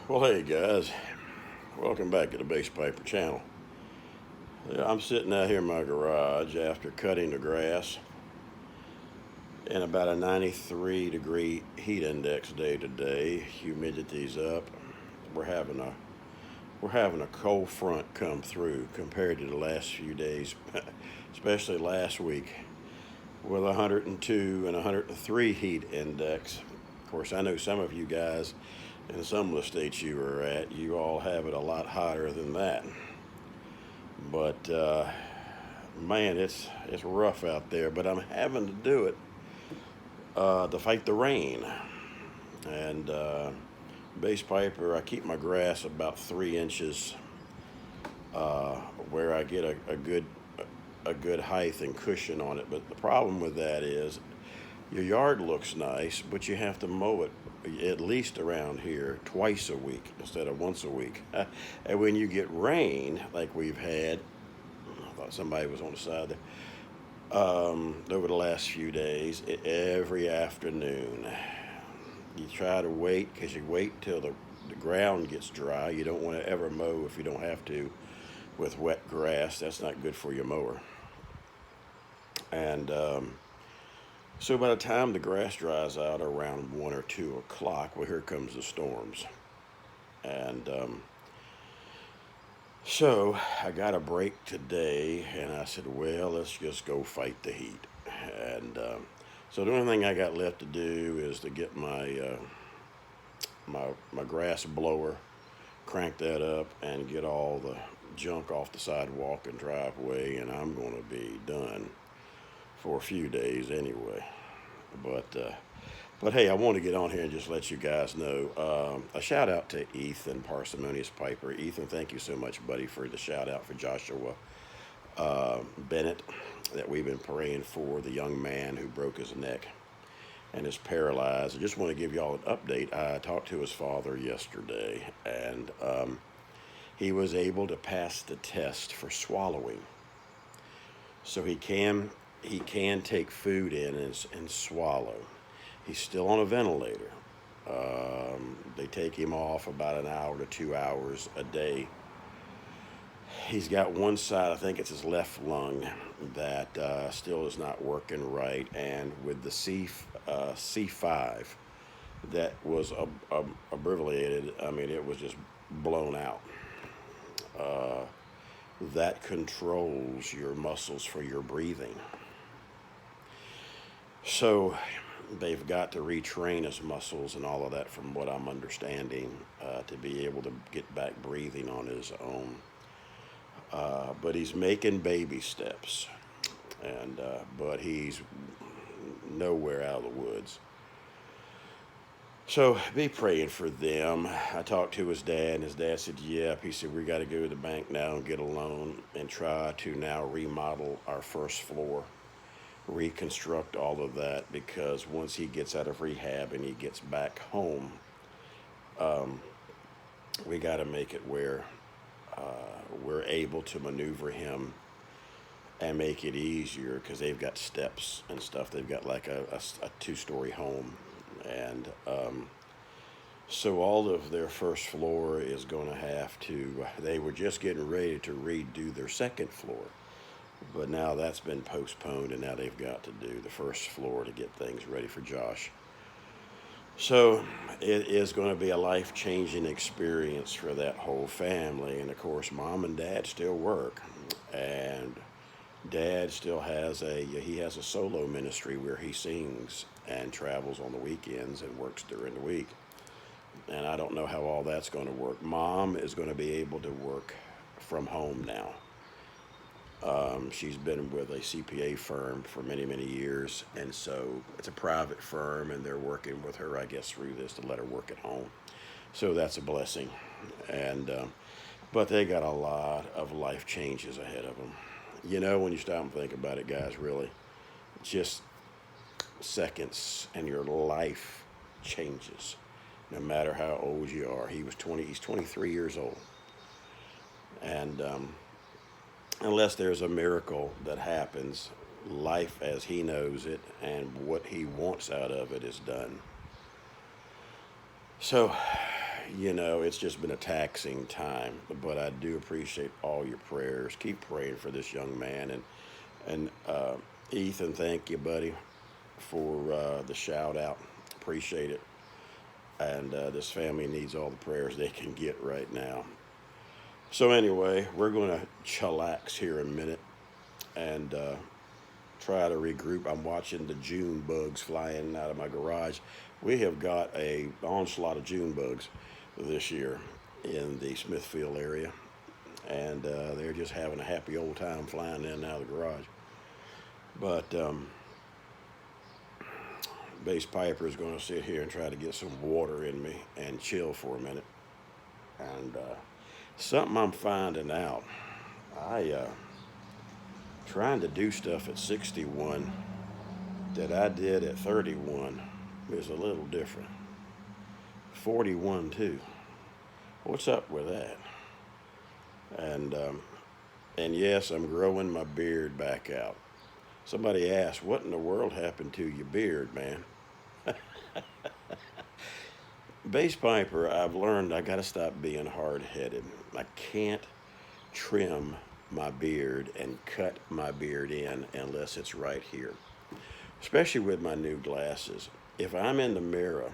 Well, hey guys, welcome back to the Base Piper channel. I'm sitting out here in my garage after cutting the grass in about a 93-degree heat index day today. Humidity's up. We're having a we're having a cold front come through compared to the last few days, especially last week with 102 and 103 heat index. Of course, I know some of you guys in some of the states you are at, you all have it a lot hotter than that. But man, it's rough out there. But I'm having to do it to fight the rain. And Base Piper, I keep my grass about 3 inches where I get a good height and cushion on it. But the problem with that is your yard looks nice, but you have to mow it at least around here twice a week instead of once a week. And when you get rain like we've had, I thought somebody was on the side there, over the last few days, every afternoon. You try to wait because you wait till the ground gets dry. You don't want to ever mow if you don't have to with wet grass. That's not good for your mower. And so by the time the grass dries out around 1 or 2 o'clock, well, here comes the storms. And so I got a break today, and I said, well, let's just go fight the heat. And so the only thing I got left to do is to get my grass blower, crank that up, and get all the junk off the sidewalk and driveway, and I'm going to be done for a few days anyway. But hey, I want to get on here and just let you guys know. A shout out to Ethan Parsimonious Piper. Ethan, thank you so much, buddy, for the shout out for Joshua Bennett that we've been praying for, the young man who broke his neck and is paralyzed. I just want to give y'all an update. I talked to his father yesterday, and he was able to pass the test for swallowing. So he can take food in and swallow. He's still on a ventilator. They take him off about an hour to 2 hours a day. He's got one side, I think it's his left lung, that still is not working right. And with the C5 that was abbreviated, I mean, it was just blown out. That controls your muscles for your breathing. So they've got to retrain his muscles and all of that, from what I'm understanding, to be able to get back breathing on his own. But he's making baby steps, and but he's nowhere out of the woods. So be praying for them. I talked to his dad, and his dad said, yep. He said, we got to go to the bank now and get a loan and try to now remodel our first floor, reconstruct all of that, because once he gets out of rehab and he gets back home, we got to make it where we're able to maneuver him and make it easier, because they've got steps and stuff. They've got like a 2-story home, and so all of their first floor is going to have to, they were just getting ready to redo their second floor, but now that's been postponed, and now they've got to do the first floor to get things ready for Josh. So it is going to be a life-changing experience for that whole family. And of course, mom and dad still work, and dad still has he has a solo ministry where he sings and travels on the weekends and works during the week. And I don't know how all that's going to work. Mom is going to be able to work from home now. She's been with a CPA firm for many, many years, and so it's a private firm, and they're working with her, I guess, through this to let her work at home. So that's a blessing. And but they got a lot of life changes ahead of them. You know, when you stop and think about it, guys, really, just seconds, and your life changes, no matter how old you are. He's 23 years old, and unless there's a miracle that happens, life as he knows it and what he wants out of it is done. So you know, it's just been a taxing time. But I do appreciate all your prayers. Keep praying for this young man. And Ethan, thank you, buddy, for the shout out. Appreciate it. And this family needs all the prayers they can get right now. So anyway, we're going to chillax here a minute and try to regroup. I'm watching the June bugs flying out of my garage. We have got a onslaught of June bugs this year in the Smithfield area, and they're just having a happy old time flying in and out of the garage. But Bass Piper is going to sit here and try to get some water in me and chill for a minute. And something I'm finding out, I trying to do stuff at 61 that I did at 31 is a little different. 41 too. What's up with that? And yes, I'm growing my beard back out. Somebody asked, what in the world happened to your beard, man? Bass Piper, I've learned I got to stop being hard-headed. I can't trim my beard and cut my beard in unless it's right here, especially with my new glasses. If I'm in the mirror,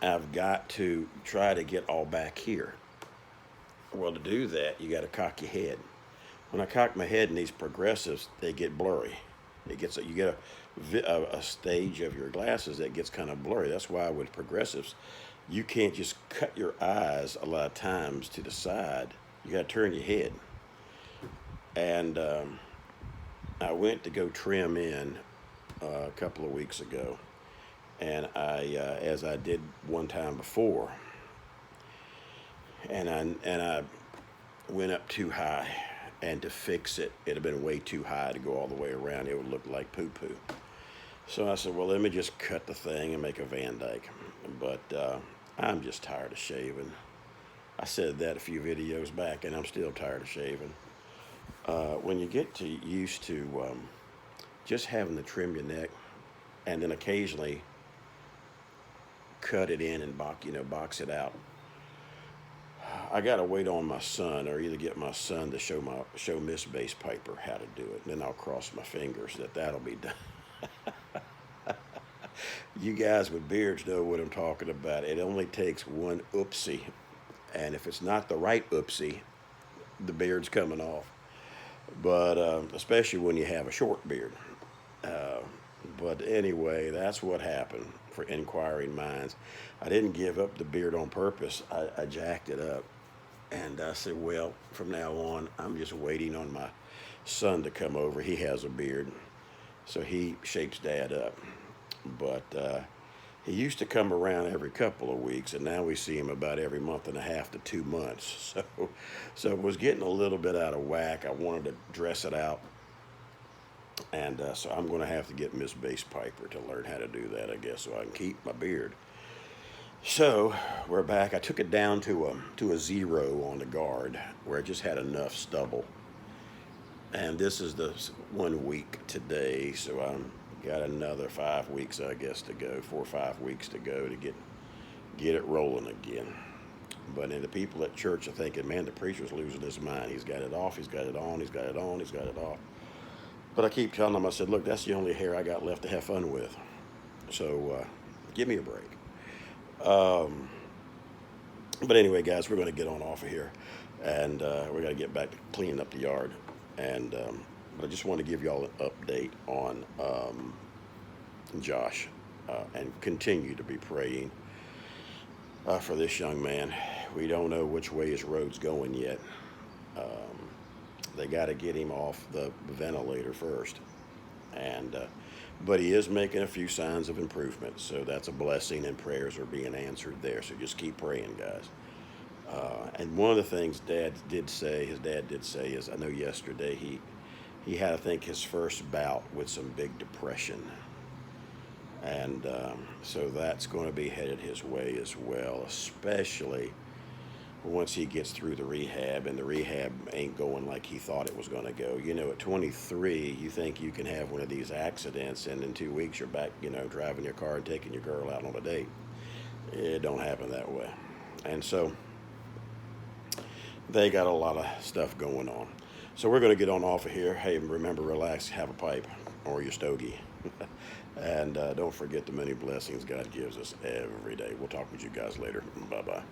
I've got to try to get all back here. Well, to do that, you got to cock your head. When I cock my head in these progressives, they get blurry. You get a stage of your glasses that gets kind of blurry. That's why with progressives, you can't just cut your eyes a lot of times to the side. You got to turn your head. And I went to go trim in a couple of weeks ago, and as I did one time before, and I went up too high. And to fix it, it'd have been way too high to go all the way around. It would look like poo-poo. So I said, well, let me just cut the thing and make a Van Dyke. But I'm just tired of shaving. I said that a few videos back, and I'm still tired of shaving. When you get used to just having to trim your neck and then occasionally cut it in and box it out, I gotta wait on my son, or either get my son to show Miss Bass Piper how to do it, and then I'll cross my fingers that'll be done. You guys with beards know what I'm talking about. It only takes one oopsie, and if it's not the right oopsie, the beard's coming off. But especially when you have a short beard. But anyway, that's what happened for inquiring minds. I didn't give up the beard on purpose. I jacked it up. And I said, well, from now on, I'm just waiting on my son to come over. He has a beard, so he shapes Dad up. But he used to come around every couple of weeks, and now we see him about every month and a half to 2 months. So it was getting a little bit out of whack. I wanted to dress it out. And so I'm going to have to get Miss Bass Piper to learn how to do that, I guess, so I can keep my beard. So we're back. I took it down to a 0 on the guard where I just had enough stubble. And this is the 1 week today, so I'm got another 5 weeks, I guess, to go, 4 or 5 weeks to go to get it rolling again. But the people at church are thinking, man, the preacher's losing his mind. He's got it off, he's got it on, he's got it on, he's got it off. But I keep telling them, I said, look, that's the only hair I got left to have fun with. So give me a break. But anyway, guys, we're going to get on off of here, and we're going to get back to cleaning up the yard. And but I just want to give y'all an update on Josh, and continue to be praying for this young man. We don't know which way his road's going yet. They got to get him off the ventilator first, and but he is making a few signs of improvement, so that's a blessing, and prayers are being answered there. So just keep praying, guys. And one of the things his dad did say is, I know yesterday he had, I think, his first bout with some big depression, and so that's going to be headed his way as well, especially once he gets through the rehab, and the rehab ain't going like he thought it was going to go. You know, at 23, you think you can have one of these accidents, and in 2 weeks you're back, driving your car and taking your girl out on a date. It don't happen that way. And so they got a lot of stuff going on. So we're going to get on off of here. Hey, remember, relax, have a pipe or your stogie. And don't forget the many blessings God gives us every day. We'll talk with you guys later. Bye bye.